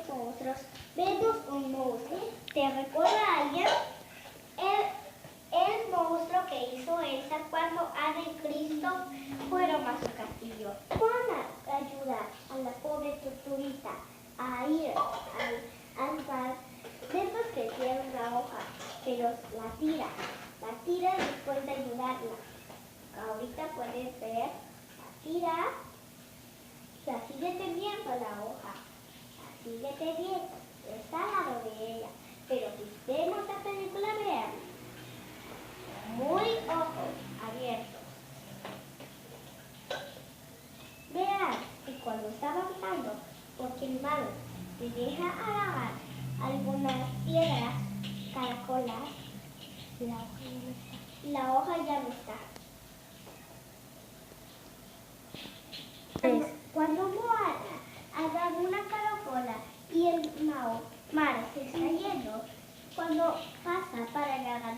monstruos. Vemos un monstruo. ¿Te recuerda a alguien? El monstruo que hizo Elsa cuando Ana y Cristo fueron a su castillo. Van a ayudar a la pobre tortuguita a ir al mar. Vemos que tiene una hoja, pero la tira después de ayudarla. Ahorita puedes ver, la sigue teniendo la hoja, la sigue teniendo, está al lado de ella. Pero si vemos la película, vean, muy ojos abiertos. Vean que cuando está avanzando, porque el malo se deja agarrar algunas piedras, caracolas, la hoja ya no está. Cuando Moana agarra una caracola y el mar se está yendo, cuando pasa para agarrar